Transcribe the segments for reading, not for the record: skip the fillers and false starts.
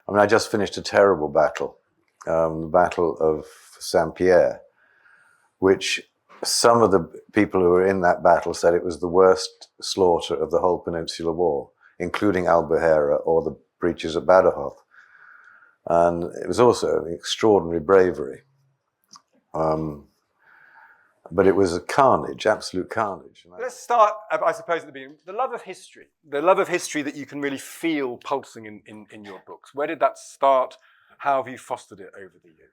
I mean, I just finished a terrible battle, the Battle of Saint-Pierre, which some of the people who were in that battle said it was the worst slaughter of the whole Peninsular War, including Albufeira or the breaches at Badajoz. And it was also an extraordinary bravery. But it was a carnage, absolute carnage. Let's start, I suppose, at the beginning. The love of history that you can really feel pulsing in your books. Where did that start? How have you fostered it over the years?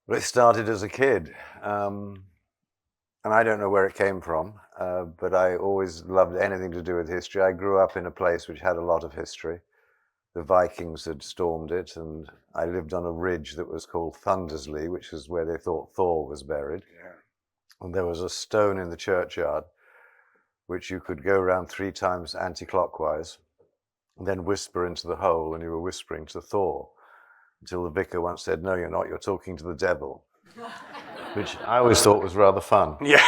Well, it started as a kid. And I don't know where it came from, but I always loved anything to do with history. I grew up in a place which had a lot of history. The Vikings had stormed it, and I lived on a ridge that was called Thundersley, which is where they thought Thor was buried. Yeah. And there was a stone in the churchyard, which you could go around 3 times anti-clockwise, and then whisper into the hole, and you were whispering to Thor, until the vicar once said, "No, you're not, you're talking to the devil." Which I always thought was rather fun. Yeah.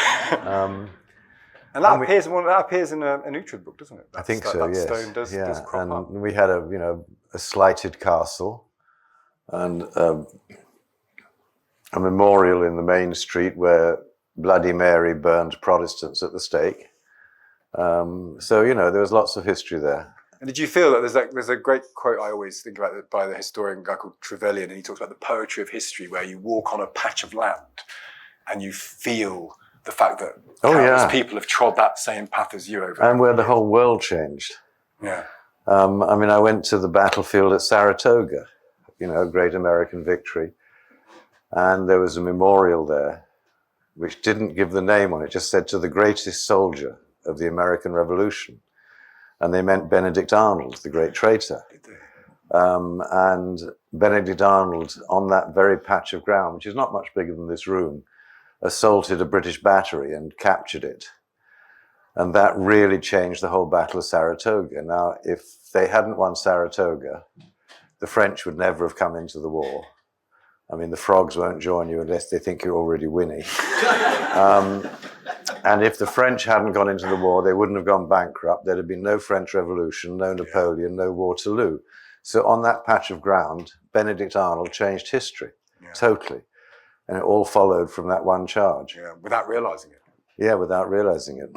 And that appears in an Uhtred book, doesn't it? I think so, yes. That stone does crop up. And we had a slighted castle and a memorial in the main street where Bloody Mary burned Protestants at the stake. So, there was lots of history there. And did you feel that there's a great quote I always think about by the historian guy called Trevelyan, and he talks about the poetry of history, where you walk on a patch of land and you feel the fact that countless people have trod that same path as you over. And where the whole world changed. Yeah. I went to the battlefield at Saratoga, a great American victory. And there was a memorial there, which didn't give the name on it, just said to the greatest soldier of the American Revolution. And they meant Benedict Arnold, the great traitor. And Benedict Arnold, on that very patch of ground, which is not much bigger than this room, assaulted a British battery and captured it. And that really changed the whole Battle of Saratoga. Now, if they hadn't won Saratoga, the French would never have come into the war. I mean, the frogs won't join you unless they think you're already winning. And if the French hadn't gone into the war, they wouldn't have gone bankrupt. There'd have been no French Revolution, no Napoleon, no Waterloo. So on that patch of ground, Benedict Arnold changed history, totally. And it all followed from that one charge. Yeah, without realising it. Yeah, without realising it.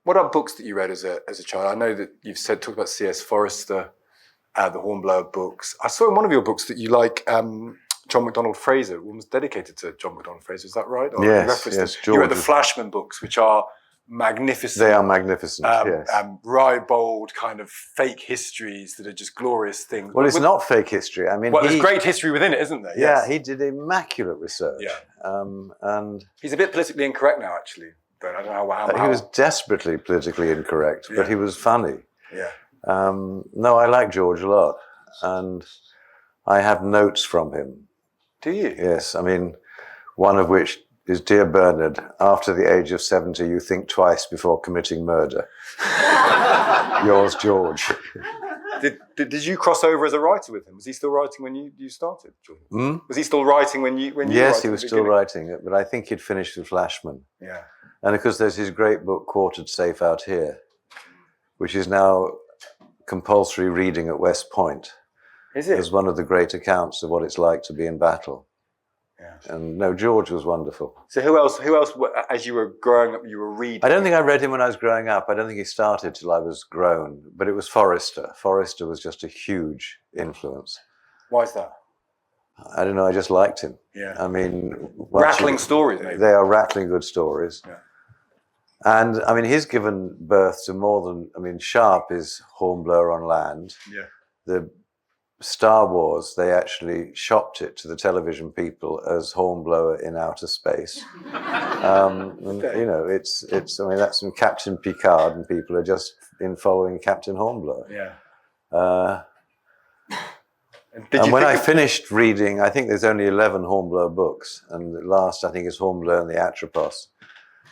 What are books that you read as a child? I know that you've talked about C.S. Forester, the Hornblower books. I saw in one of your books that you like John MacDonald Fraser. One was dedicated to John MacDonald Fraser. Is that right? Or yes. You read the Flashman books, which are magnificent. They are magnificent, yes. Ribald kind of fake histories that are just glorious things. Well, it's not fake history. I mean, there's great history within it, isn't there? Yeah, he did immaculate research. Yeah. And he's a bit politically incorrect now, actually. But I don't know how. He was desperately politically incorrect, but he was funny. Yeah. No, I like George a lot, and I have notes from him. Do you? Yes. I mean, one of which is, "Dear Bernard, after the age of 70, you think twice before committing murder." Yours, George. Did you cross over as a writer with him? Was he still writing when you started? Was he still writing when you? Yes, he was still writing it, but I think he'd finished with Flashman. Yeah. And of course, there's his great book, Quartered Safe Out Here, which is now compulsory reading at West Point. Is it? As one of the great accounts of what it's like to be in battle. Yeah. And no, George was wonderful. So who else, as you were growing up, you were reading? I don't think I read him when I was growing up. I don't think he started till I was grown. But it was Forester. Forester was just a huge influence. Why is that? I don't know, I just liked him. Yeah. I mean... Rattling stories, maybe. They are rattling good stories. Yeah. And, I mean, he's given birth to more than... I mean, Sharp is Hornblower on land. Yeah. The Star Wars, they actually shopped it to the television people as Hornblower in outer space. And, it's. I mean, that's from Captain Picard, and people are just in following Captain Hornblower. Yeah. And when I finished reading, I think there's only 11 Hornblower books, and the last, I think, is Hornblower and the Atropos.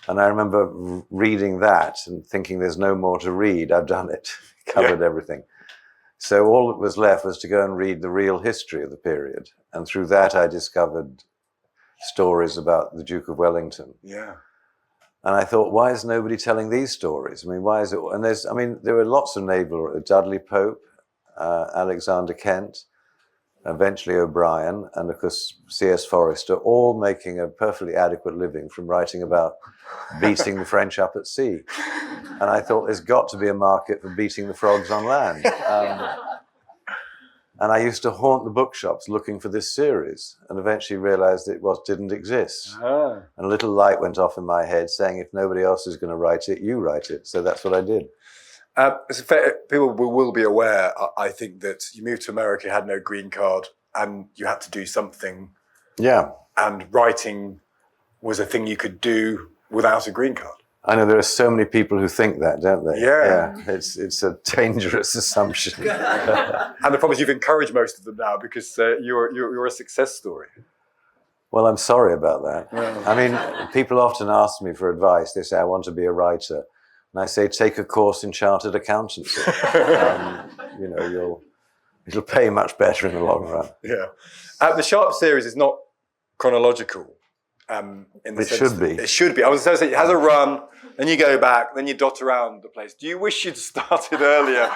And I remember reading that and thinking, there's no more to read. I've done it, covered everything. So all that was left was to go and read the real history of the period. And through that, I discovered stories about the Duke of Wellington. Yeah. And I thought, why is nobody telling these stories? I mean, why is it? And there were lots of naval, Dudley Pope, Alexander Kent. eventually O'Brien, and of course C.S. Forrester, all making a perfectly adequate living from writing about beating the French up at sea. And I thought there's got to be a market for beating the frogs on land. And I used to haunt the bookshops looking for this series, and eventually realized it didn't exist. And a little light went off in my head saying, if nobody else is going to write it, you write it. So that's what I did. People will be aware, I think, that you moved to America, had no green card, and you had to do something. Yeah. And writing was a thing you could do without a green card. I know there are so many people who think that, don't they? Yeah. It's a dangerous assumption. And the problem is you've encouraged most of them now because you're a success story. Well, I'm sorry about that. Yeah. I mean, people often ask me for advice. They say, I want to be a writer. And I say, take a course in chartered accountancy. It'll pay much better in the long run. Yeah. The Sharp series is not chronological. It should be. I was going to say, it has a run, then you go back, then you dot around the place. Do you wish you'd started earlier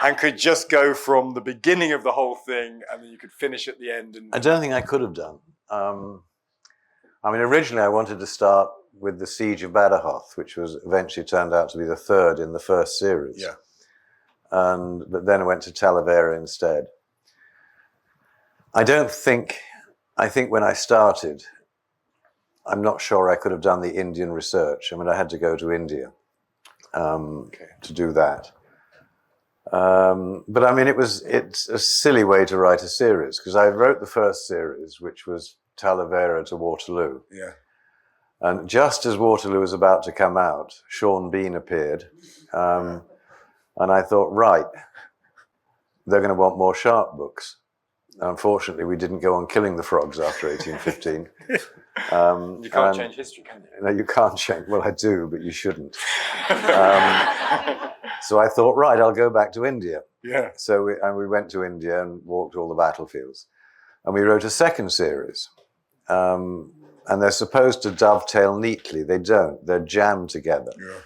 and could just go from the beginning of the whole thing and then you could finish at the end? I don't think I could have done. Originally I wanted to start with the Siege of Badajoz, which was eventually turned out to be the third in the first series. Yeah. But then I went to Talavera instead. I think when I started, I'm not sure I could have done the Indian research. I had to go to India to do that. But it's a silly way to write a series, because I wrote the first series, which was Talavera to Waterloo. Yeah. And just as Waterloo was about to come out, Sean Bean appeared. And I thought, right, they're going to want more Sharp books. Unfortunately, we didn't go on killing the frogs after 1815. You can't change history, can you? No, you can't change. Well, I do, but you shouldn't. So I thought, right, I'll go back to India. Yeah. So we went to India and walked all the battlefields. And we wrote a second series. And they're supposed to dovetail neatly. They don't. They're jammed together. Yeah.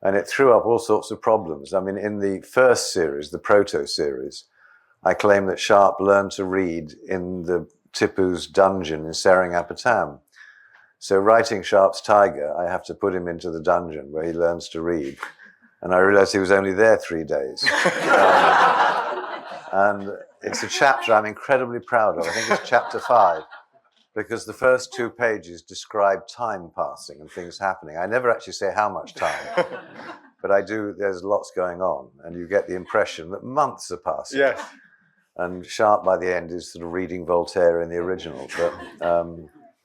And it threw up all sorts of problems. In the first series, the proto-series, I claim that Sharp learned to read in the Tipu's dungeon in Seringapatam. So writing Sharp's Tiger, I have to put him into the dungeon where he learns to read. And I realized he was only there 3 days. And it's a chapter I'm incredibly proud of. I think it's chapter 5, because the first 2 pages describe time passing and things happening. I never actually say how much time, but I do. There's lots going on, and you get the impression that months are passing. Yes. And Sharp, by the end, is sort of reading Voltaire in the original. But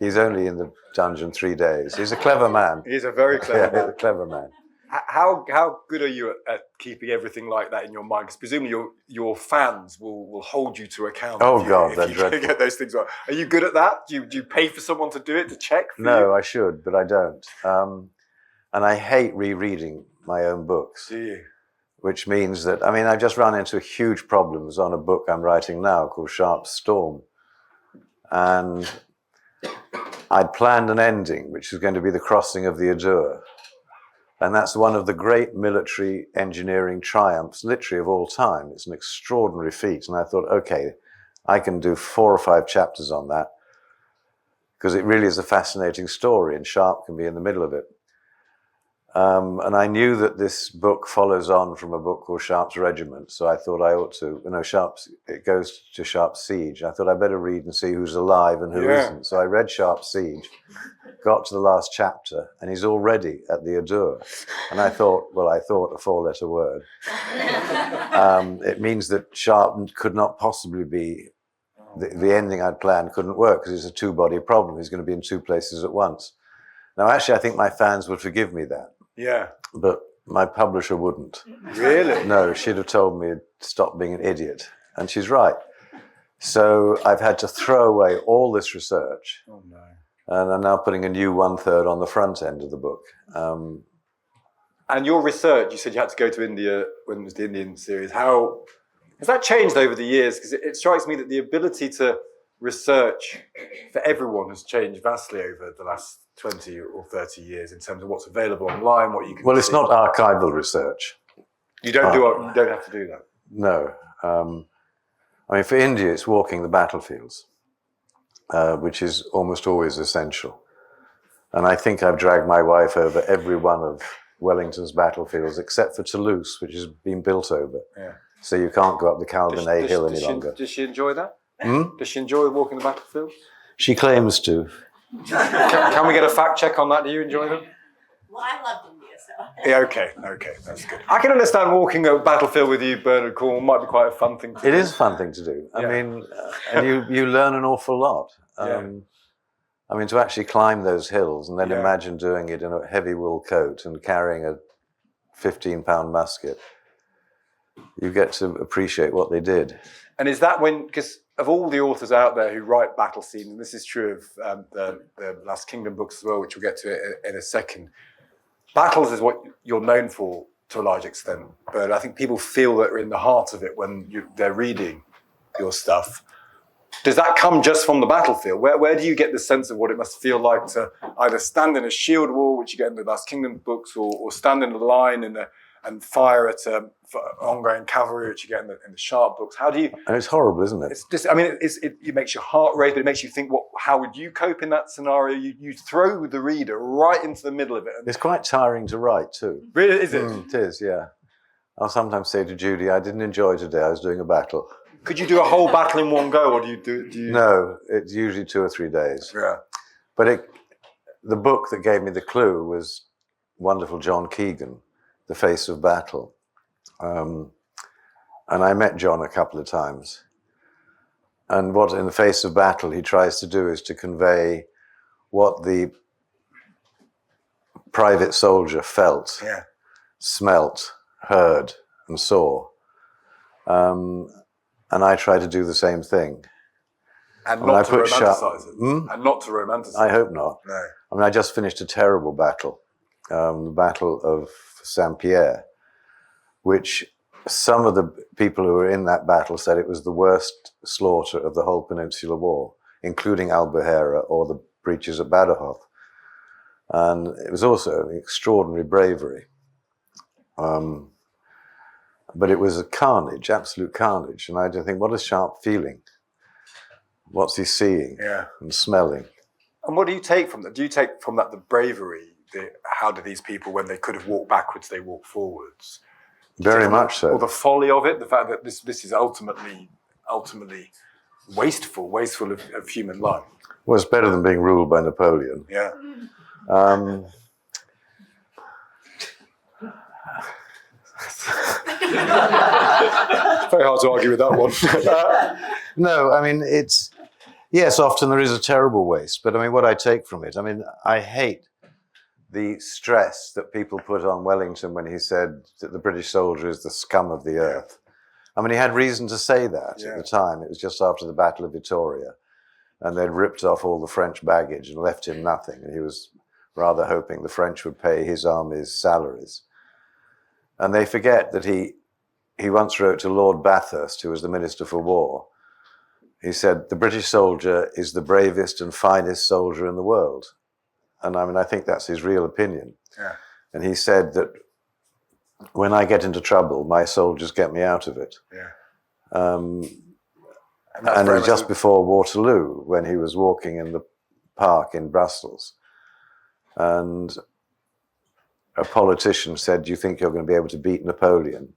he's only in the dungeon 3 days. He's a clever man. He's a very clever man. A clever man. How good are you at keeping everything like that in your mind? Because presumably your fans will hold you to account. Oh, God, if you get those things right. Are you good at that? Do you pay for someone to do it, to check for you? No, I should, but I don't. And I hate rereading my own books. Do you? Which means that, I've just run into huge problems on a book I'm writing now called Sharp's Storm. And I'd planned an ending, which was going to be the crossing of the Adur. And that's one of the great military engineering triumphs, literally, of all time. It's an extraordinary feat. And I thought, okay, I can do 4 or 5 chapters on that, because it really is a fascinating story, and Sharp can be in the middle of it. And I knew that this book follows on from a book called Sharp's Regiment, so I thought I ought to, it goes to Sharp's Siege. I thought I better read and see who's alive and who isn't. So I read Sharp's Siege, got to the last chapter, and he's already at the Adur. And I thought a 4-letter word. It means that Sharp could not possibly be, the ending I'd planned couldn't work, because it's a 2-body problem. He's going to be in 2 places at once. Now, actually, I think my fans would forgive me that. Yeah. But my publisher wouldn't. Really? No, she'd have told me to stop being an idiot. And she's right. So I've had to throw away all this research. Oh, no. And I'm now putting a new 1/3 on the front end of the book. And your research, you said you had to go to India when it was the Indian series. How has that changed over the years? Because it strikes me that the ability to research for everyone has changed vastly over the last 20 or 30 years in terms of what's available online, what you can Well, it's not archival research. You don't have to do that. No. I mean, for India, it's walking the battlefields, which is almost always essential. And I think I've dragged my wife over every one of Wellington's battlefields, except for Toulouse, which has been built over. Yeah. So you can't go up the Calvinet Hill any longer. Does she enjoy that? Does she enjoy walking the battlefield? She claims to. Can we get a fact check on that? Do you enjoy them? Well, I loved India, so. Yeah, okay, that's good. I can understand walking a battlefield with you, Bernard Cornwell, might be quite a fun thing to do. It is a fun thing to do. I mean, and you learn an awful lot. I mean, to actually climb those hills and then imagine doing it in a heavy wool coat and carrying a 15-pound musket, you get to appreciate what they did. And is that when, because of all the authors out there who write battle scenes, and this is true of the Last Kingdom books as well, which we'll get to in a second, battles is what you're known for to a large extent. But I think people feel that are in the heart of it when they're reading your stuff. Does that come just from the battlefield? Where do you get the sense of what it must feel like to either stand in a shield wall, which you get in the Last Kingdom books, or stand in a line and fire at ongoing cavalry, which you get in the Sharp books? How do you? And it's horrible, isn't it? It's just, I mean, it makes your heart race, but it makes you think, how would you cope in that scenario? You throw the reader right into the middle of it. It's quite tiring to write too. Really, is it? It is, yeah. I'll sometimes say to Judy, I didn't enjoy today, I was doing a battle. Could you do a whole battle in one go, or do you? No, it's usually 2 or 3 days. Yeah. But the book that gave me the clue was wonderful John Keegan, The Face of Battle. And I met John a couple of times. And what in The Face of Battle he tries to do is to convey what the private soldier felt, smelt, heard, and saw. And I try to do the same thing. And not to romanticize it. And not to romanticize it. I hope not. No. I mean, I just finished a terrible battle, the Battle of Saint-Pierre, which some of the people who were in that battle said it was the worst slaughter of the whole Peninsular War, including Albufeira or the breaches at Badajoz. And it was also an extraordinary bravery. But it was a carnage, absolute carnage. And I just think, what a Sharp feeling. What's he seeing and smelling? And what do you take from that? Do you take from that the bravery? How do these people, when they could have walked backwards, they walk forwards? Very much so. Or the folly of it, the fact that this is ultimately wasteful of human life. Well, it's better than being ruled by Napoleon. Yeah. It's very hard to argue with that one. No, I mean, yes, often there is a terrible waste, but I mean, what I take from it, I mean, I hate the stress that people put on Wellington when he said that the British soldier is the scum of the earth. I mean, he had reason to say that at the time. It was just after the Battle of Vittoria, and they'd ripped off all the French baggage and left him nothing, and he was rather hoping the French would pay his army's salaries. And they forget that he once wrote to Lord Bathurst, who was the Minister for War. He said, the British soldier is the bravest and finest soldier in the world. And I mean, I think that's his real opinion. Yeah. And he said that when I get into trouble, my soldiers get me out of it. Yeah. And it was just before Waterloo, when he was walking in the park in Brussels. And a politician said, do you think you're going to be able to beat Napoleon?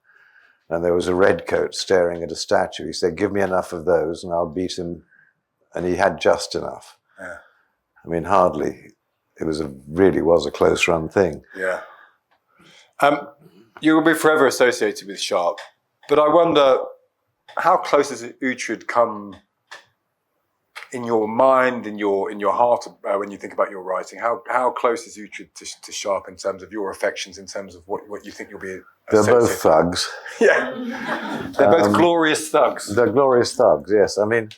And there was a redcoat staring at a statue. He said, give me enough of those and I'll beat him. And he had just enough. Yeah. I mean, hardly. It really was a close run thing. Yeah. You will be forever associated with Sharp. But I wonder, how close has Uhtred come in your mind, in your heart, when you think about your writing? How close is Uhtred to Sharp in terms of your affections, in terms of what you think you'll be They're both thugs. Yeah. They're both glorious thugs. They're glorious thugs, yes. I mean,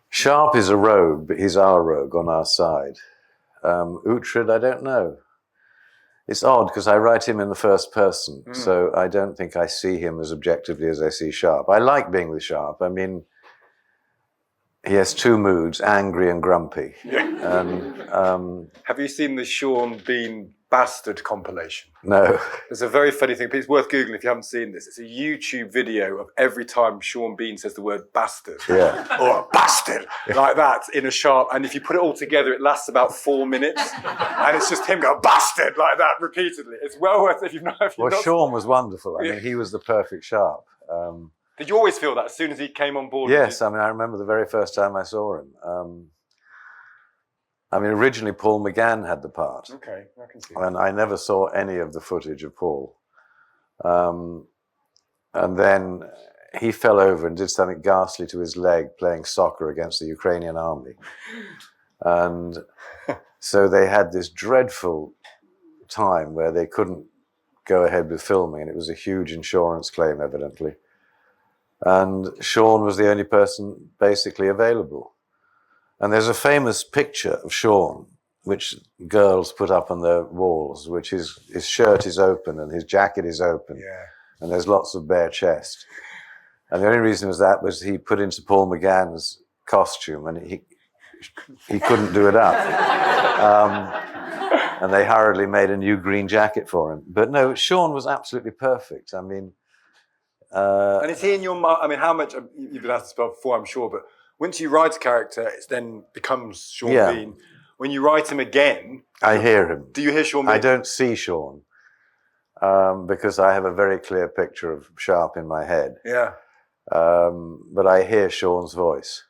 Sharp is a rogue, but he's our rogue on our side. Uhtred, I don't know. It's odd because I write him in the first person, so I don't think I see him as objectively as I see Sharp. I like being with Sharp. I mean, he has 2 moods, angry and grumpy. Yeah. And have you seen the Sean Bean Bastard compilation. No. There's a very funny thing. It's worth Googling if you haven't seen this. It's a YouTube video of every time Sean Bean says the word bastard. Yeah. Or a bastard. Like that in a sharp. And if you put it all together, it lasts about 4 minutes. And it's just him going, bastard, like that repeatedly. It's well worth it if you've not. Well, Sean was wonderful. I mean, he was the perfect Sharp. Did you always feel that as soon as he came on board? Yes. I mean, I remember the very first time I saw him. I mean, originally Paul McGann had the part. Okay, I can see that. And I never saw any of the footage of Paul. And then he fell over and did something ghastly to his leg playing soccer against the Ukrainian army. And so they had this dreadful time where they couldn't go ahead with filming, and it was a huge insurance claim, evidently. And Sean was the only person basically available. And there's a famous picture of Sean, which girls put up on their walls, which his shirt is open and his jacket is open. Yeah. And there's lots of bare chest. And the only reason was he put into Paul McGann's costume and he couldn't do it up. And they hurriedly made a new green jacket for him. But no, Sean was absolutely perfect. I mean... and is he in your mind? I mean, how much... You've been asked this before, I'm sure, but once you write a character, it then becomes Sean Bean. When you write him again... I hear him. Do you hear Sean Bean? I don't see Sean. Because I have a very clear picture of Sharp in my head. Yeah. But I hear Sean's voice.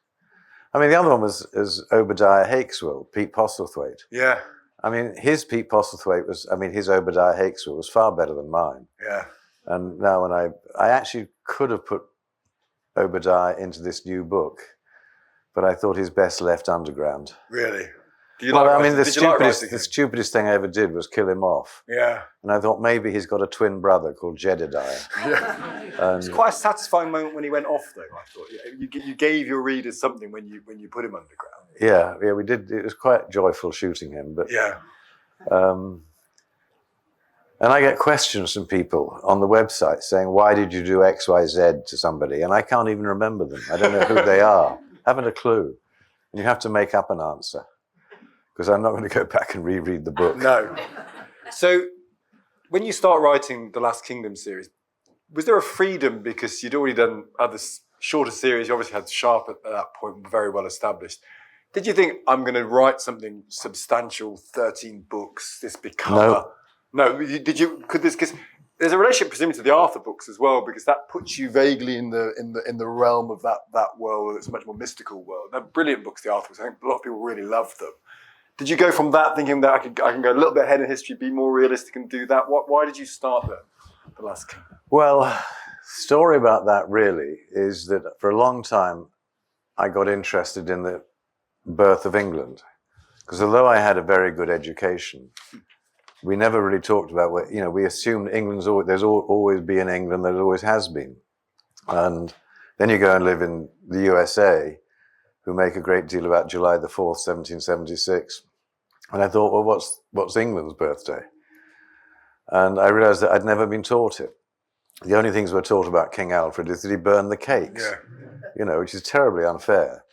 I mean, the other one was Obadiah Hakeswill, Pete Postlethwaite. Yeah. I mean, his Pete Postlethwaite his Obadiah Hakeswill was far better than mine. Yeah. And now when I actually could have put Obadiah into this new book, but I thought he's best left underground. Really? The stupidest thing I ever did was kill him off. Yeah. And I thought maybe he's got a twin brother called Jedediah. Yeah. It's quite a satisfying moment when he went off, though. I thought you gave your readers something when you put him underground. Yeah, we did. It was quite joyful shooting him, but yeah. And I get questions from people on the website saying, "Why did you do X, Y, Z to somebody?" And I can't even remember them. I don't know who they are. Haven't a clue. And you have to make up an answer. Because I'm not going to go back and reread the book. No. So, when you start writing the Last Kingdom series, was there a freedom because you'd already done other shorter series? You obviously had Sharp at that point, very well established. Did you think, I'm going to write something substantial, 13 books, this big cover? No. Did you? Could this? Because there's a relationship, presumably, to the Arthur books as well, because that puts you vaguely in the realm of that world. It's a much more mystical world. They're brilliant books, the Arthur books. I think a lot of people really love them. Did you go from that thinking that I can go a little bit ahead in history, be more realistic and do that? Why did you start the Last Kingdom? Well, story about that really is that for a long time I got interested in the birth of England. Because although I had a very good education, we never really talked about what, we assumed there's always been England, there always has been. And then you go and live in the USA, who make a great deal about July the 4th, 1776. And I thought, well, what's England's birthday? And I realized that I'd never been taught it. The only things we're taught about King Alfred is that he burned the cakes, which is terribly unfair.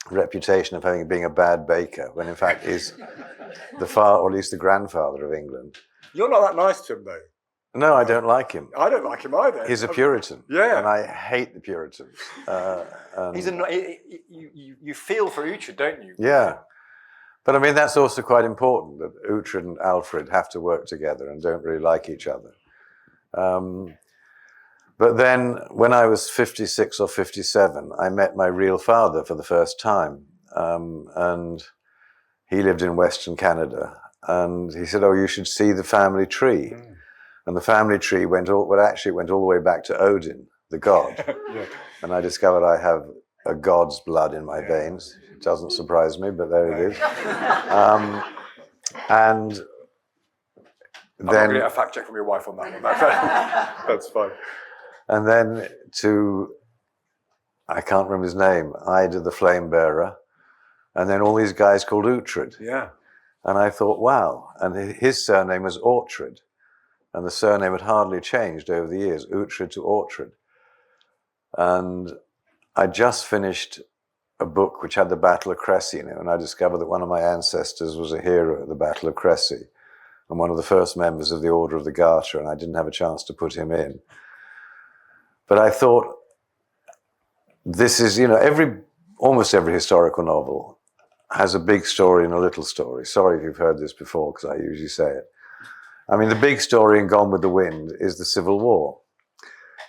Reputation of being a bad baker, when in fact he's the father, or at least the grandfather of England. You're not that nice to him, though. No, I don't like him. I don't like him either. He's a Puritan. Yeah. And I hate the Puritans. You feel for Uhtred, don't you? Yeah. But I mean, that's also quite important, that Uhtred and Alfred have to work together and don't really like each other. But then when I was 56 or 57, I met my real father for the first time. And he lived in Western Canada. And he said, "Oh, you should see the family tree." Mm. And the family tree went all the way back to Odin, the god. Yeah. And I discovered I have a god's blood in my veins. It doesn't surprise me, but there it is. And I'm going to get a fact check from your wife on that one. That's fine. And then I can't remember his name, Ida the Flame Bearer, and then all these guys called Uhtred. Yeah. And I thought, wow. And his surname was Ortrud. And the surname had hardly changed over the years, Uhtred to Ortrud. And I just finished a book which had the Battle of Crécy in it, and I discovered that one of my ancestors was a hero at the Battle of Crécy. and one of the first members of the Order of the Garter, and I didn't have a chance to put him in. But I thought, this is, almost every historical novel has a big story and a little story. Sorry if you've heard this before, because I usually say it. I mean, the big story in Gone with the Wind is the Civil War.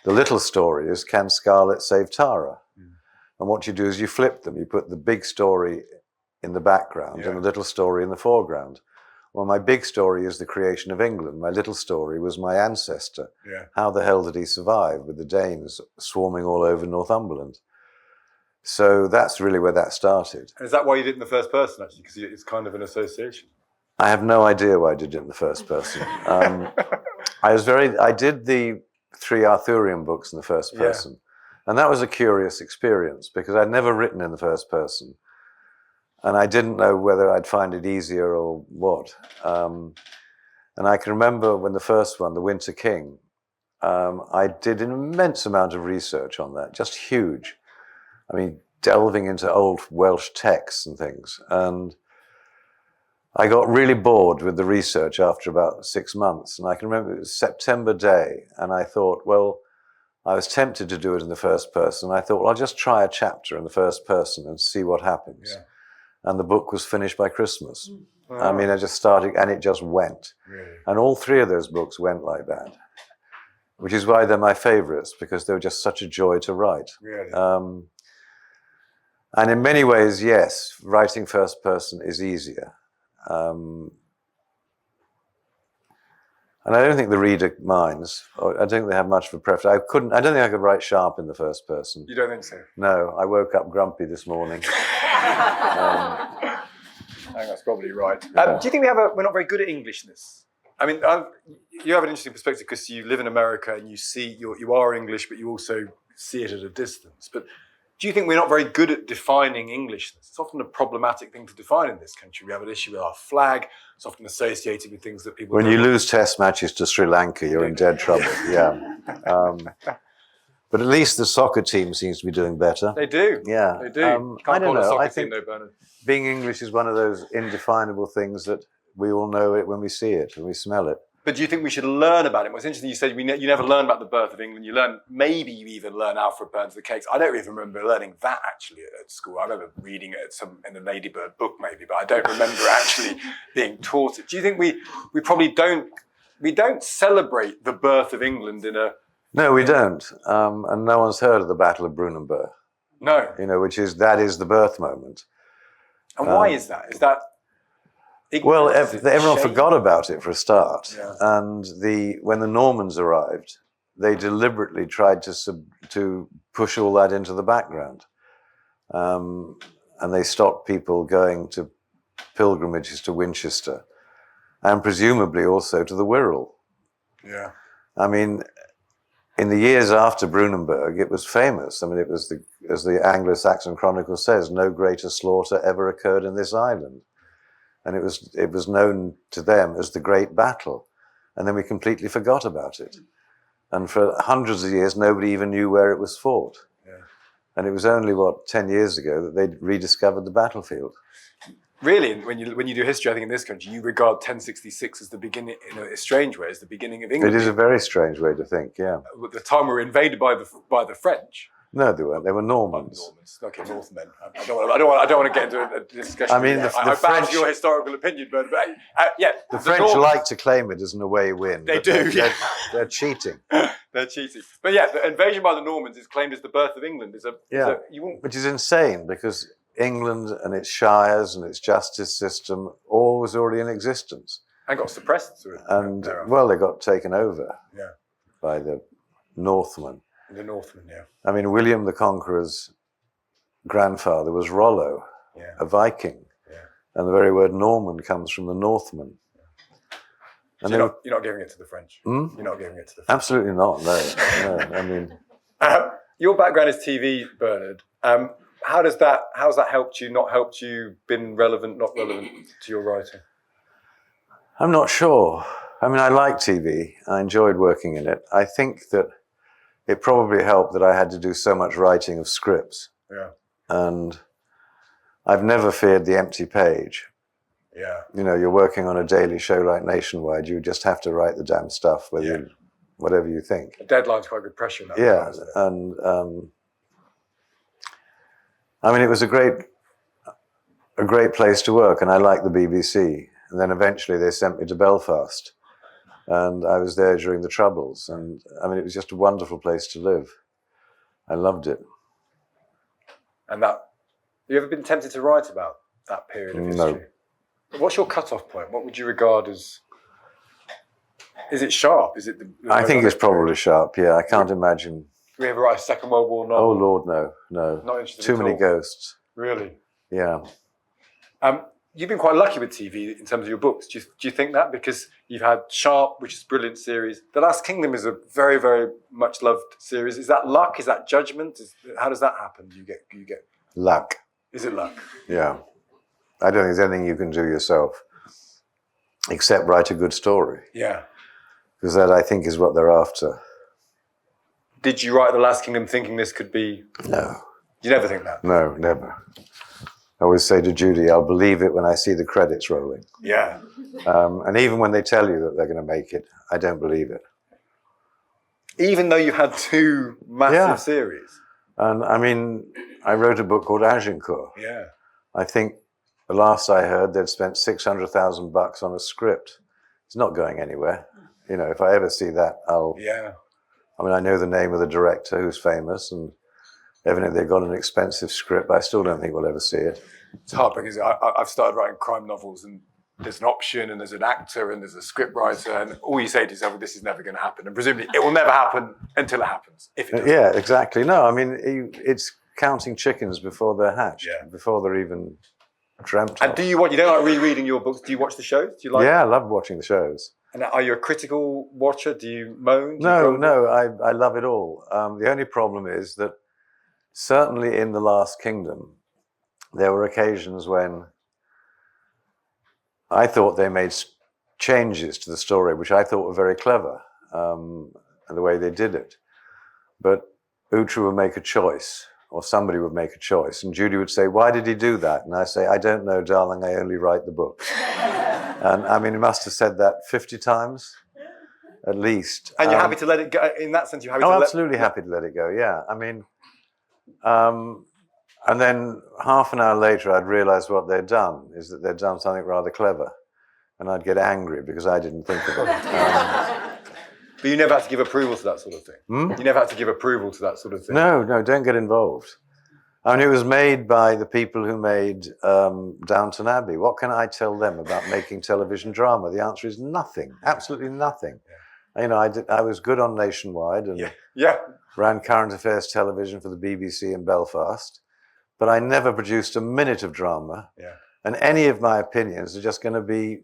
The little story is, can Scarlett save Tara? And what you do is you flip them. You put the big story in the background and the little story in the foreground. Well, my big story is the creation of England. My little story was my ancestor. Yeah. How the hell did he survive with the Danes swarming all over Northumberland? So that's really where that started. And is that why you did it in the first person, actually? Because it's kind of an association. I have no idea why I did it in the first person. I did the 3 Arthurian books in the first person. And that was a curious experience because I'd never written in the first person. And I didn't know whether I'd find it easier or what. And I can remember when the first one, The Winter King, I did an immense amount of research on that, just huge. I mean, delving into old Welsh texts and things. And I got really bored with the research after about 6 months. And I can remember it was September day. And I thought, well, I was tempted to do it in the first person. I thought, well, I'll just try a chapter in the first person and see what happens. Yeah. And the book was finished by Christmas. Oh. I mean, I just started, and it just went. Really? And all 3 of those books went like that, which is why they're my favorites, because they were just such a joy to write. Really? And in many ways, yes, writing first person is easier. And I don't think the reader minds. I don't think they have much of a preference. I don't think I could write sharp in the first person. You don't think so? No, I woke up grumpy this morning. I think that's probably right. Do you think we're not very good at Englishness? I mean, you have an interesting perspective because you live in America and you are English, but you also see it at a distance. But do you think we're not very good at defining Englishness? It's often a problematic thing to define in this country. We have an issue with our flag. It's often associated with things that people... When you lose test matches to Sri Lanka, you're in dead trouble. Yeah. But at least the soccer team seems to be doing better. They do. Yeah. They do. I don't know. I think Bernard. Being English is one of those indefinable things that we all know it when we see it, when we smell it. But do you think we should learn about it? What's interesting, you said you never learn about the birth of England. Maybe you even learn Alfred Burns' The Cakes. I don't even remember learning that actually at school. I remember reading it in a Ladybird book maybe, but I don't remember actually being taught it. Do you think we probably don't celebrate the birth of England in a... No, we don't. And no one's heard of the Battle of Brunanburh. No. That is the birth moment. And why is that? Is that... Well, everyone forgot about it for a start. Yeah. And when the Normans arrived, they deliberately tried to push all that into the background. And they stopped people going to pilgrimages to Winchester and presumably also to the Wirral. Yeah. I mean, in the years after Brunanburh, it was famous. I mean, it was as the Anglo-Saxon Chronicle says, no greater slaughter ever occurred in this island. And it was known to them as the Great Battle. And then we completely forgot about it. And for hundreds of years, nobody even knew where it was fought. Yeah. And it was only, 10 years ago that they rediscovered the battlefield. Really, when you do history, I think in this country, you regard 1066 as the beginning, in a strange way, as the beginning of England. It is a very strange way to think, yeah. At the time we were invaded by the French. No, they weren't. They were Normans. Normans. Okay, Northmen. I don't want to get into a discussion. I mean, I bow to your historical opinion, but yeah. The French like to claim it as an away win. They do. They're cheating. They're cheating. But yeah, the invasion by the Normans is claimed as the birth of England. Which is insane because England and its shires and its justice system all was already in existence. And got suppressed. And they got taken over by the Northmen. The Northmen, yeah. I mean, William the Conqueror's grandfather was Rollo, a Viking. Yeah. And the very word Norman comes from the Northmen. And so you're not giving it to the French? You're not giving it to the French? Absolutely not, no. I mean... your background is TV, Bernard. How's that helped you, not helped you, been relevant, not relevant to your writing? I'm not sure. I mean, I like TV. I enjoyed working in it. I think that it probably helped that I had to do so much writing of scripts. Yeah. And I've never feared the empty page. Yeah. You know, you're working on a daily show like Nationwide. You just have to write the damn stuff, whatever you think. The deadline's quite good pressure in that. Yeah, isn't it? and I mean, it was a great place to work, and I liked the BBC. And then eventually they sent me to Belfast, and I was there during the Troubles. And I mean, it was just a wonderful place to live. I loved it. And that, you ever been tempted to write about that period of history? No. What's your cut-off point? What would you regard as? Is it sharp? Is it? I think it's probably sharp. Yeah, I can't imagine. Do we ever write a Second World War novel? Oh Lord, no. Not interested. Too many ghosts. Really? Yeah. You've been quite lucky with TV in terms of your books. Do you think that? Because you've had Sharp, which is a brilliant series. The Last Kingdom is a very, very much loved series. Is that luck? Is that judgment? How does that happen? Do you get Luck. Is it luck? Yeah. I don't think there's anything you can do yourself except write a good story. Yeah. Because that, I think, is what they're after. Did you write The Last Kingdom thinking this could be? No. You never think that? No, never. I always say to Judy, I'll believe it when I see the credits rolling. Yeah. And even when they tell you that they're going to make it, I don't believe it. Even though you had two massive series. And I mean, I wrote a book called Agincourt. Yeah. I think the last I heard, they'd spent $600,000 on a script. It's not going anywhere. You know, if I ever see that, I'll... Yeah. I mean, I know the name of the director who's famous, and evidently they've got an expensive script, but I still don't think we'll ever see it. It's hard because I've started writing crime novels, and there's an option, and there's an actor, and there's a script writer, and all you say to yourself, this is never going to happen. And presumably it will never happen until it happens, if it does. Yeah, exactly. No, I mean, it's counting chickens before they're hatched, before they're even dreamt And of. you don't like rereading your books? Do you watch the shows? Do you like? Yeah, I love watching the shows. And are you a critical watcher? Do you moan? No, I love it all. The only problem is that certainly in The Last Kingdom, there were occasions when I thought they made changes to the story, which I thought were very clever, and the way they did it. But Uhtred would make a choice, or somebody would make a choice, and Judy would say, "Why did he do that?" And I say, "I don't know, darling, I only write the books." And I mean, he must have said that 50 times, at least. And you're happy to let it go? In that sense, you're happy to absolutely happy to let it go, yeah. I mean, and then half an hour later, I'd realize what they'd done, is that they'd done something rather clever. And I'd get angry because I didn't think of it. But you never had to give approval to that sort of thing? You never had to give approval to that sort of thing? No, don't get involved. I mean, it was made by the people who made Downton Abbey. What can I tell them about making television drama? The answer is nothing, absolutely nothing. Yeah. You know, I was good on Nationwide and ran current affairs television for the BBC in Belfast, but I never produced a minute of drama. Yeah. And any of my opinions are just going to be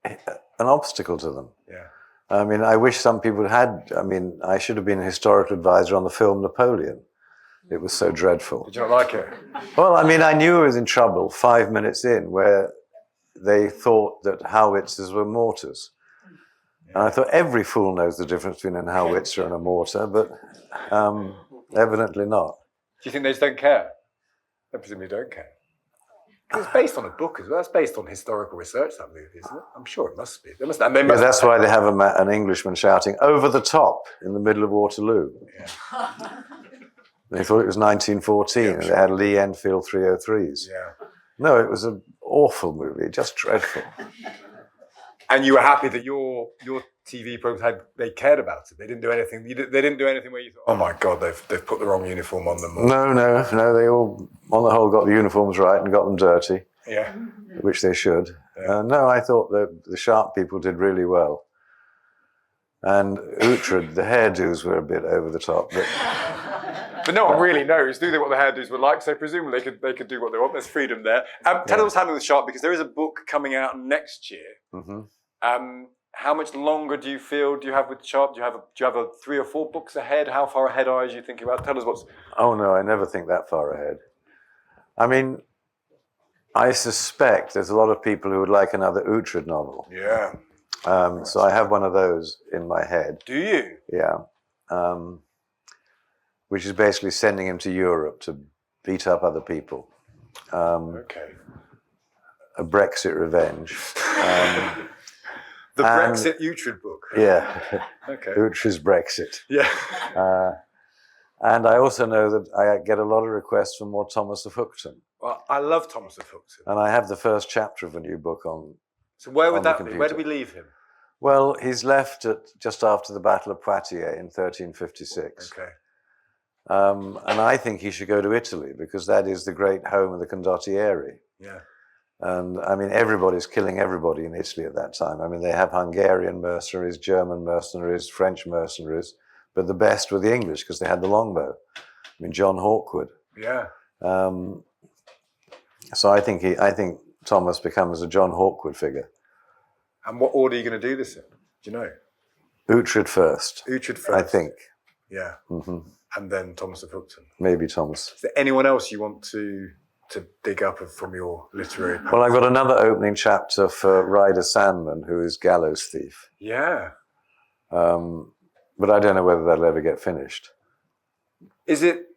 an obstacle to them. Yeah. I mean, I wish some people had. I mean, I should have been a historical advisor on the film Napoleon. It was so dreadful. Did you not like it? Well, I mean, I knew I was in trouble 5 minutes in, where they thought that howitzers were mortars. And I thought every fool knows the difference between a howitzer and a mortar, but evidently not. Do you think they just don't care? They presumably don't care. It's based on a book as well. It's based on historical research, that movie, isn't it? I'm sure it must be. That's why they have an Englishman shouting, "Over the top," in the middle of Waterloo. Yeah. They thought it was 1914, and they had Lee Enfield 303s. Yeah. No, it was an awful movie, just dreadful. And you were happy that your TV programs they cared about it. They didn't do anything. They didn't do anything where you thought, "Oh my God, they've put the wrong uniform on them." No. They all, on the whole, got the uniforms right and got them dirty. Yeah. Which they should. Yeah. No, I thought that the Sharp people did really well. And Uhtred, the hairdos were a bit over the top, but no one really knows, do they, what the hairdos were like? So presumably they could do what they want. There's freedom there. Tell us what's happening with Sharp, because there is a book coming out next year. Mm-hmm. How much longer do you have with Sharp? Do you have a 3 or 4 books ahead? How far ahead are you thinking about? Tell us what's... Oh no, I never think that far ahead. I mean, I suspect there's a lot of people who would like another Uhtred novel. Yeah. So I have one of those in my head. Do you? Yeah. Which is basically sending him to Europe to beat up other people. Okay. a Brexit revenge. The Brexit Uhtred book. Yeah. Okay. Uhtred's Brexit. Yeah. And I also know that I get a lot of requests for more Thomas of Hookton. Well, I love Thomas of Hookton. And I have the first chapter of a new book on. So where would on the that be? computer. Where do we leave him? Well, he's left just after the Battle of Poitiers in 1356. Okay. And I think he should go to Italy because that is the great home of the condottieri. Yeah. And I mean, everybody's killing everybody in Italy at that time. I mean, they have Hungarian mercenaries, German mercenaries, French mercenaries, but the best were the English because they had the longbow. I mean, John Hawkwood. Yeah. So I think Thomas becomes a John Hawkwood figure. And what order are you going to do this in? Do you know? Uhtred first. Uhtred first. I think. Yeah. Mm-hmm. And then Thomas of Hookton. Maybe Thomas. Is there anyone else you want to dig up from your literary? Well, I've got another opening chapter for Ryder Sandman, who is Gallows Thief. Yeah. But I don't know whether that'll ever get finished. Is it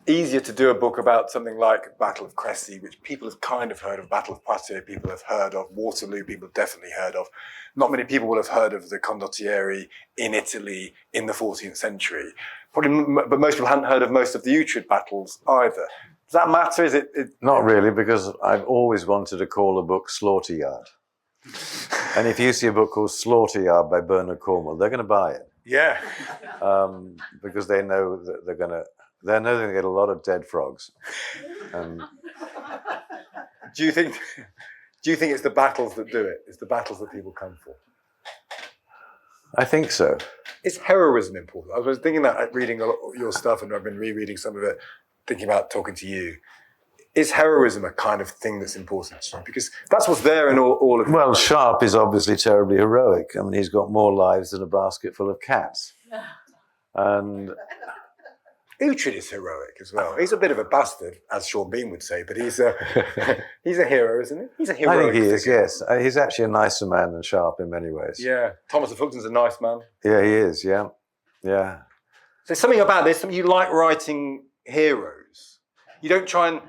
easier to do a book about something like Battle of Crécy, which people have kind of heard of, Battle of Poitiers, people have heard of, Waterloo, people have definitely heard of. Not many people will have heard of the condottieri in Italy in the 14th century. Probably, but most people hadn't heard of most of the Uhtred battles either. Does that matter? Is it? Not really, because I've always wanted to call a book Slaughter Yard. And if you see a book called Slaughter Yard by Bernard Cornwell, they're going to buy it. Yeah. Because they know that they're going to get a lot of dead frogs. Do you think it's the battles that do it? It's the battles that people come for? I think so. Is heroism important? I was thinking that reading a lot of your stuff, and I've been rereading some of it, thinking about talking to you. Is heroism a kind of thing that's important to you? Because that's what's there in all of it. Well, Sharp is obviously terribly heroic. I mean, he's got more lives than a basket full of cats. And Uhtred is heroic as well. He's a bit of a bastard, as Sean Bean would say, but he's a hero, isn't he? He's a hero. I think he is, yes. He's actually a nicer man than Sharp in many ways. Yeah. Thomas of Hookton's a nice man. Yeah, he is, yeah. Yeah. There's something about this, you like writing heroes. You don't try and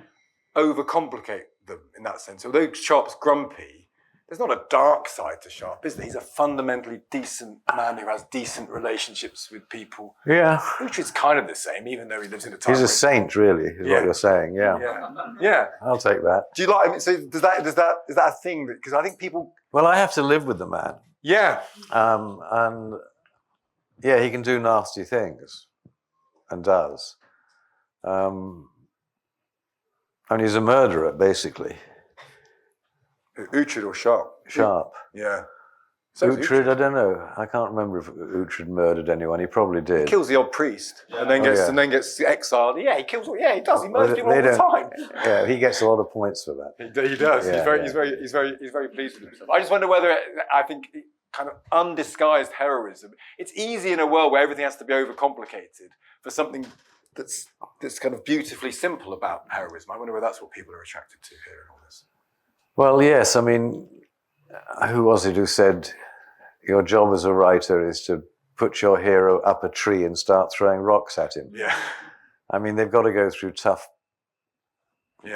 overcomplicate them in that sense. Although Sharp's grumpy, there's not a dark side to Sharp, is there? He's a fundamentally decent man who has decent relationships with people. Yeah. Uhtred's kind of the same, even though he lives in a time. He's a saint, really, is what you're saying, yeah. Yeah. I'll take that. Do you like, I mean, so is that a thing that, because I think people. Well, I have to live with the man. Yeah. And yeah, he can do nasty things and does. And he's a murderer, basically. Uhtred or Sharp? Sharp. Yeah. So Uhtred, I don't know. I can't remember if Uhtred murdered anyone. He probably did. He kills the old priest and then gets exiled. Yeah, he kills. Yeah, he does. He murders people all the time. Yeah, he gets a lot of points for that. He does. Yeah, he's very pleased with himself. I just wonder whether I think kind of undisguised heroism. It's easy in a world where everything has to be overcomplicated for something that's kind of beautifully simple about heroism. I wonder whether that's what people are attracted to here in all this. Well, yes. I mean, who was it who said, your job as a writer is to put your hero up a tree and start throwing rocks at him? Yeah. I mean, they've got to go through tough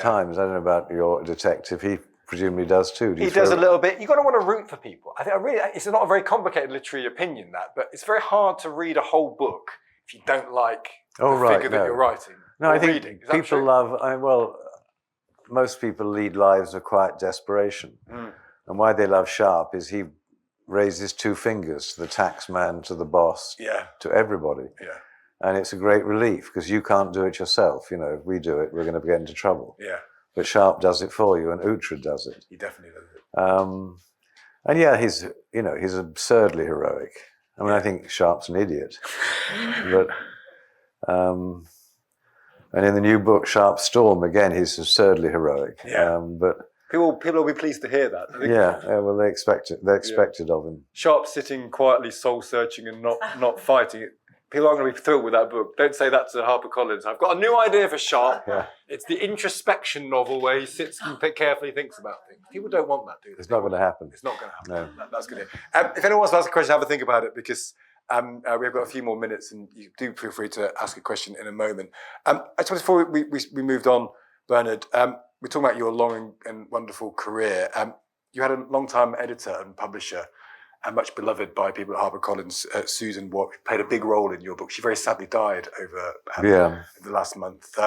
times. I don't know about your detective. He presumably does too. He does a little bit. You've got to want to root for people. It's not a very complicated literary opinion, that, but it's very hard to read a whole book if you don't like the figure that you're writing. No, I think people love, most people lead lives of quiet desperation. Mm. And why they love Sharp is he raises two fingers to the tax man, to the boss, to everybody. Yeah. And it's a great relief because you can't do it yourself. You know, if we do it, we're going to get into trouble. Yeah. But Sharp does it for you, and Uhtred does it. He definitely does it. And yeah, he's absurdly heroic. I mean, I think Sharp's an idiot. But and in the new book, Sharp Storm, again, he's absurdly heroic. Yeah. But people will be pleased to hear that. Well, they expect it. They expect it of him. Sharp sitting quietly, soul searching, and not fighting. People aren't going to be thrilled with that book. Don't say that to HarperCollins. I've got a new idea for Sharp. Yeah. It's the introspection novel where he sits and carefully thinks about things. People don't want that, do they? It's not going to happen. It's not going to happen. No. That's good. If anyone wants to ask a question, have a think about it because we've got a few more minutes and you do feel free to ask a question in a moment. I just before we moved on, Bernard, we're talking about your long and wonderful career. You had a long-time editor and publisher, and much beloved by people at HarperCollins, Susan Watt, played a big role in your book. She very sadly died over the last month.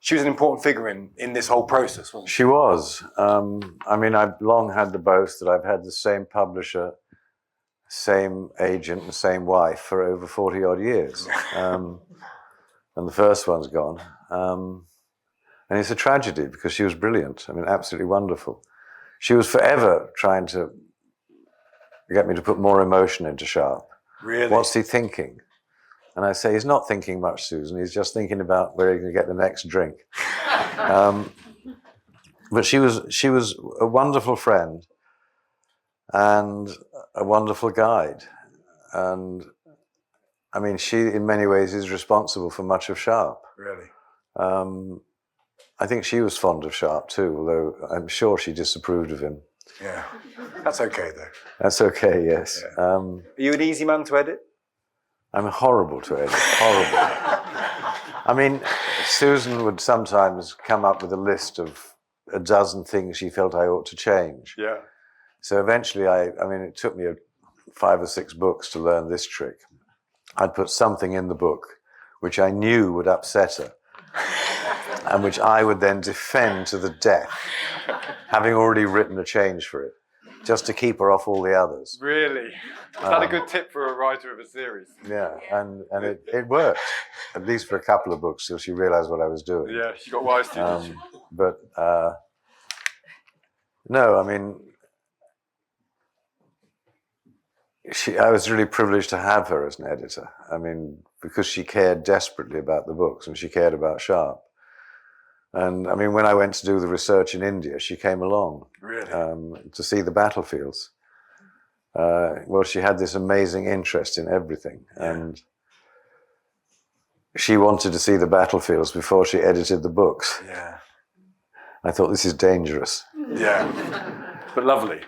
She was an important figure in this whole process, wasn't she? She was. I mean, I've long had the boast that I've had the same publisher, same agent, and same wife for over 40 odd years. And the first one's gone. And it's a tragedy because she was brilliant. I mean, absolutely wonderful. She was forever trying to get me to put more emotion into Sharp. Really? What's he thinking? And I say, he's not thinking much, Susan. He's just thinking about where he can get the next drink. But she was a wonderful friend and a wonderful guide. And I mean, she, in many ways, is responsible for much of Sharp. Really? I think she was fond of Sharp too, although I'm sure she disapproved of him. Yeah. That's okay, though. That's okay, yes. Yeah. Are you an easy man to edit? I'm horrible to edit, horrible. I mean, Susan would sometimes come up with a list of a dozen things she felt I ought to change. Yeah. So eventually, I mean, it took me 5 or 6 books to learn this trick. I'd put something in the book which I knew would upset her, and which I would then defend to the death, having already written a change for it, just to keep her off all the others. Really? Is that a good tip for a writer of a series? Yeah, and it worked, at least for a couple of books, till she realized what I was doing. Yeah, she got wise to it. But no, I mean, I was really privileged to have her as an editor. I mean, because she cared desperately about the books and she cared about Sharp. And I mean, when I went to do the research in India, she came along. Really? To see the battlefields. Well, she had this amazing interest in everything. Yeah. And she wanted to see the battlefields before she edited the books. Yeah. I thought, this is dangerous. Yeah. But lovely.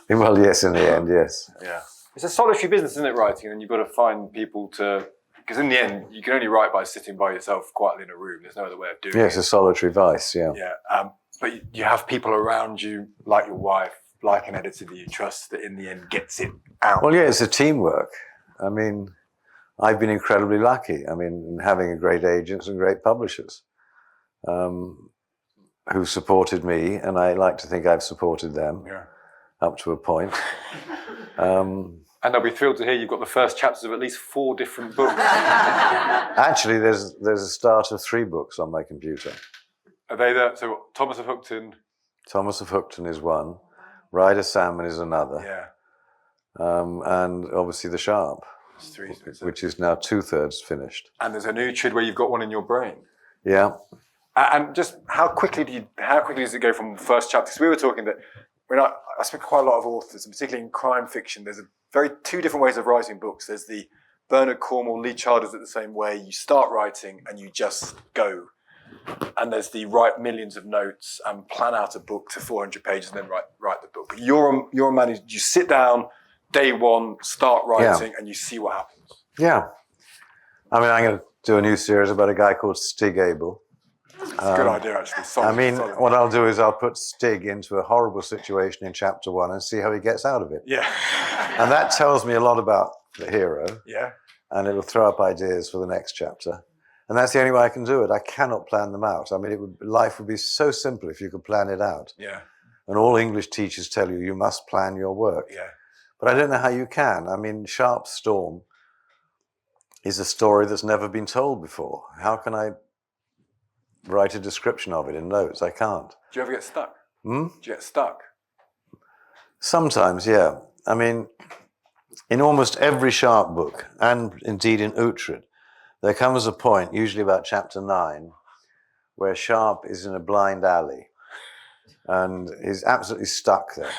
Well, yes, in the end, yes. Yeah. It's a solitary business, isn't it, writing? And you've got to find people to... Because in the end, you can only write by sitting by yourself quietly in a room. There's no other way of doing it. Yeah, it's a solitary vice, yeah. Yeah. But you have people around you, like your wife, like an editor that you trust, that in the end gets it out. Well, yeah, it's a teamwork. I mean, I've been incredibly lucky. I mean, in having great agents and great publishers who supported me, and I like to think I've supported them up to a point. And they'll be thrilled to hear you've got the first chapters of at least 4 different books. Actually, there's a start of 3 books on my computer. Are they there? So Thomas of Hookton. Thomas of Hookton is one. Ryder Salmon is another. Yeah. And obviously the Sharp, It's 3. which is now 2/3 finished. And there's a new Chid where you've got one in your brain. Yeah. And just how quickly does it go from the first chapter? So we were talking that when I speak to quite a lot of authors, and particularly in crime fiction, there's 2 different ways of writing books. There's the Bernard Cornwell, Lee Child does it the same way. You start writing and you just go. And there's the write millions of notes and plan out a book to 400 pages and then write the book. But you're a man you sit down, day one, start writing, and you see what happens. Yeah. I mean, I'm going to do a new series about a guy called Stig Abel. It's a good idea, actually. Solid. What I'll do is I'll put Stig into a horrible situation in chapter 1 and see how he gets out of it. Yeah. And that tells me a lot about the hero. Yeah. And it'll throw up ideas for the next chapter. And that's the only way I can do it. I cannot plan them out. I mean, life would be so simple if you could plan it out. Yeah. And all English teachers tell you, you must plan your work. Yeah. But I don't know how you can. I mean, Sharp Storm is a story that's never been told before. How can I write a description of it in notes? I can't. Do you ever get stuck? Hmm? Do you get stuck? Sometimes, yeah. I mean, in almost every Sharp book, and indeed in Uhtred, there comes a point, usually about chapter 9, where Sharp is in a blind alley and is absolutely stuck there.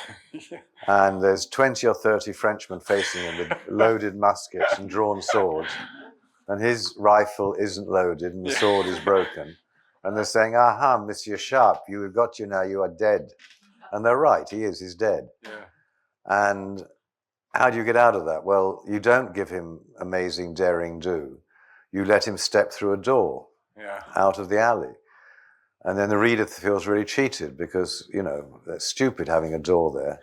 And there's 20 or 30 Frenchmen facing him with loaded muskets and drawn swords. And his rifle isn't loaded and the sword is broken. And they're saying, aha, Monsieur Sharp, we've got you now, you are dead. And they're right, he's dead. Yeah. And how do you get out of that? Well, you don't give him amazing daring do. You let him step through a door out of the alley. And then the reader feels really cheated because, you know, that's stupid having a door there.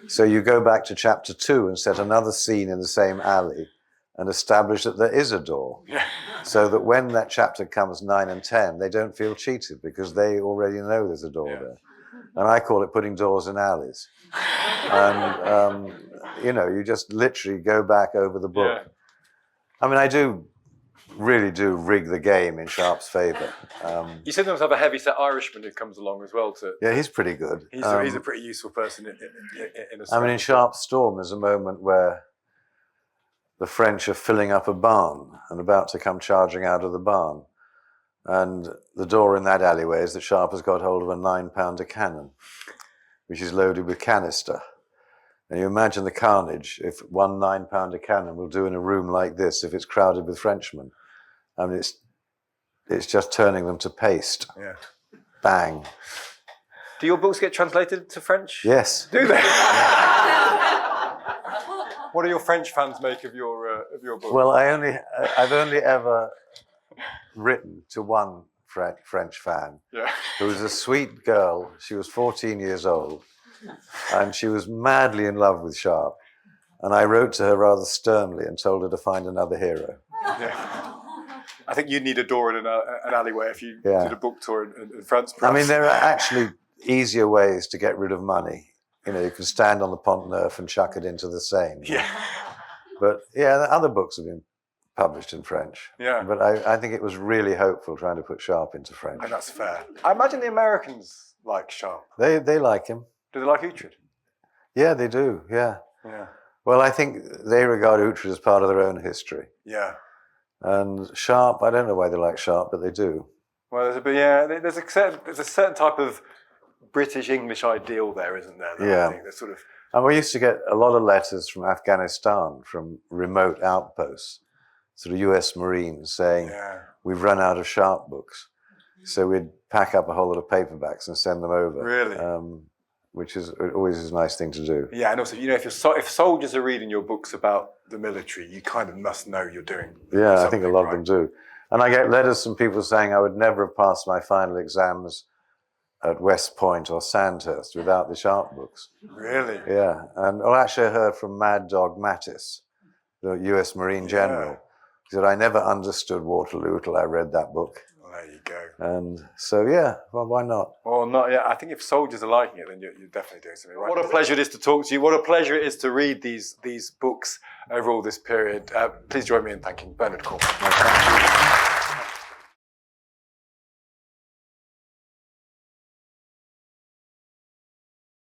So you go back to chapter 2 and set another scene in the same alley and establish that there is a door. Yeah. So that when that chapter comes 9 and 10, they don't feel cheated because they already know there's a door there. And I call it putting doors in alleys. And, you know, you just literally go back over the book. Yeah. I mean, I really do rig the game in Sharp's favour. You sometimes have a heavy-set Irishman who comes along as well. Yeah, he's pretty good. He's a pretty useful person in a sense. I mean, in Sharp's Storm, there's a moment where the French are filling up a barn and about to come charging out of the barn. And the door in that alleyway is that Sharp has got hold of a 9-pounder cannon, which is loaded with canister. And you imagine the carnage if one 9-pounder cannon will do in a room like this if it's crowded with Frenchmen. I mean, it's just turning them to paste. Yeah. Bang. Do your books get translated to French? Yes. Do they? What do your French fans make of your book? Well, I've only ever written to one French fan, who was a sweet girl. She was 14 years old, and she was madly in love with Sharp. And I wrote to her rather sternly and told her to find another hero. Yeah. I think you'd need a door in an alleyway if you did a book tour in France. Perhaps. I mean, there are actually easier ways to get rid of money. You know, you can stand on the Pont Neuf and chuck it into the Seine. Yeah. But yeah, the other books have been published in French. Yeah. But I think it was really hopeful trying to put Sharp into French. And that's fair. I imagine the Americans like Sharp. They like him. Do they like Uhtred? Yeah, they do. Yeah. Yeah. Well, I think they regard Uhtred as part of their own history. Yeah. And Sharp, I don't know why they like Sharp, but they do. Well, there's a certain type of British English ideal there, isn't there? Yeah. I think sort of. And we used to get a lot of letters from Afghanistan, from remote outposts, sort of US Marines saying, we've run out of Sharp books. So we'd pack up a whole lot of paperbacks and send them over. Really? Which is always a nice thing to do. Yeah, and also, you know, if soldiers are reading your books about the military, you kind of must know you're doing I think a lot of them do. And I get letters from people saying I would never have passed my final exams at West Point or Sandhurst without the Sharp books. Really? Yeah. And actually I heard from Mad Dog Mattis, the US Marine General. He said, I never understood Waterloo till I read that book. Well, there you go. And so, yeah, well, why not? Well, not yet. I think if soldiers are liking it, then you're definitely doing something right. What a pleasure it is to talk to you. What a pleasure it is to read these books over all this period. Please join me in thanking Bernard Cornwell. Thank you.